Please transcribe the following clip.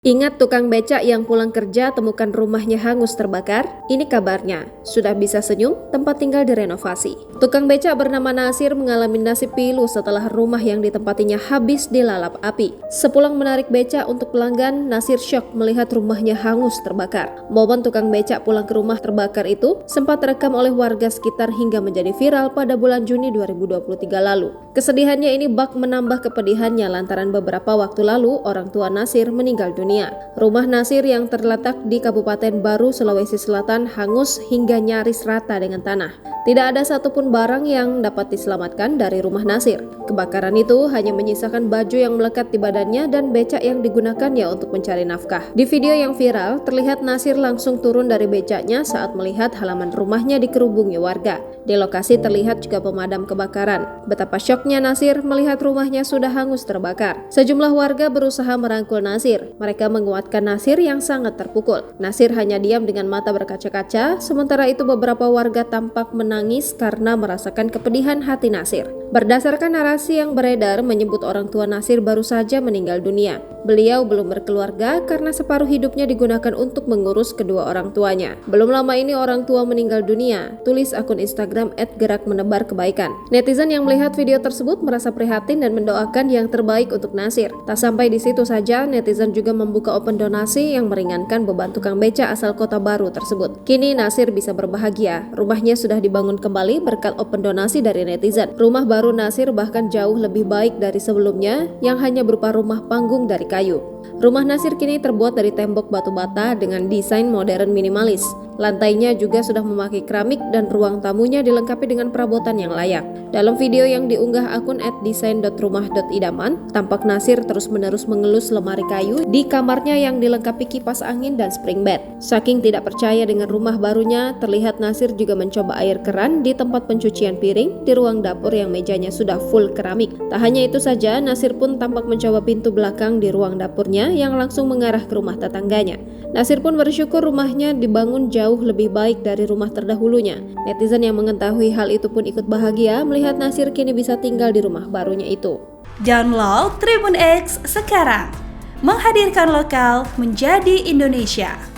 Ingat tukang becak yang pulang kerja temukan rumahnya hangus terbakar? Ini kabarnya, sudah bisa senyum, tempat tinggal direnovasi. Tukang becak bernama Nasir mengalami nasib pilu setelah rumah yang ditempatinya habis dilalap api. Sepulang menarik becak untuk pelanggan, Nasir syok melihat rumahnya hangus terbakar. Momen tukang becak pulang ke rumah terbakar itu sempat terekam oleh warga sekitar hingga menjadi viral pada bulan Juni 2023 lalu. Kesedihannya ini bak menambah kepedihannya lantaran beberapa waktu lalu orang tua Nasir meninggal dunia. Rumah Nasir yang terletak di Kabupaten Baru, Sulawesi Selatan hangus hingga nyaris rata dengan tanah. Tidak ada satupun barang yang dapat diselamatkan dari rumah Nasir. Kebakaran itu hanya menyisakan baju yang melekat di badannya dan becak yang digunakannya untuk mencari nafkah. Di video yang viral, terlihat Nasir langsung turun dari becaknya saat melihat halaman rumahnya dikerubungi warga. Di lokasi terlihat juga pemadam kebakaran. Betapa syoknya Nasir melihat rumahnya sudah hangus terbakar. Sejumlah warga berusaha merangkul Nasir. Mereka menguatkan Nasir yang sangat terpukul. Nasir hanya diam dengan mata berkaca-kaca, sementara itu beberapa warga tampak menangis karena merasakan kepedihan hati Nasir. Berdasarkan narasi yang beredar menyebut orang tua Nasir baru saja meninggal dunia. Beliau belum berkeluarga karena separuh hidupnya digunakan untuk mengurus kedua orang tuanya. Belum lama ini orang tua meninggal dunia, tulis akun Instagram @gerakmenebarkebaikan. Netizen yang melihat video tersebut merasa prihatin dan mendoakan yang terbaik untuk Nasir. Tak sampai di situ saja, netizen juga membuka open donasi yang meringankan beban tukang beca asal Kota Baru tersebut. Kini Nasir bisa berbahagia. Rumahnya sudah dibangun kembali berkat open donasi dari netizen. Rumah baru Nasir bahkan jauh lebih baik dari sebelumnya yang hanya berupa rumah panggung dari kayu. Rumah Nasir kini terbuat dari tembok batu bata dengan desain modern minimalis. Lantainya juga sudah memakai keramik dan ruang tamunya dilengkapi dengan perabotan yang layak. Dalam video yang diunggah akun @desain.rumah.idaman, tampak Nasir terus-menerus mengelus lemari kayu di kamarnya yang dilengkapi kipas angin dan spring bed. Saking tidak percaya dengan rumah barunya, terlihat Nasir juga mencoba air keran di tempat pencucian piring di ruang dapur yang mejanya sudah full keramik. Tak hanya itu saja, Nasir pun tampak mencoba pintu belakang di ruang dapurnya yang langsung mengarah ke rumah tetangganya. Nasir pun bersyukur rumahnya dibangun jauh lebih baik dari rumah terdahulunya. Netizen yang mengetahui hal itu pun ikut bahagia melihat Nasir kini bisa tinggal di rumah barunya itu. Download Tribun X sekarang, menghadirkan lokal menjadi Indonesia.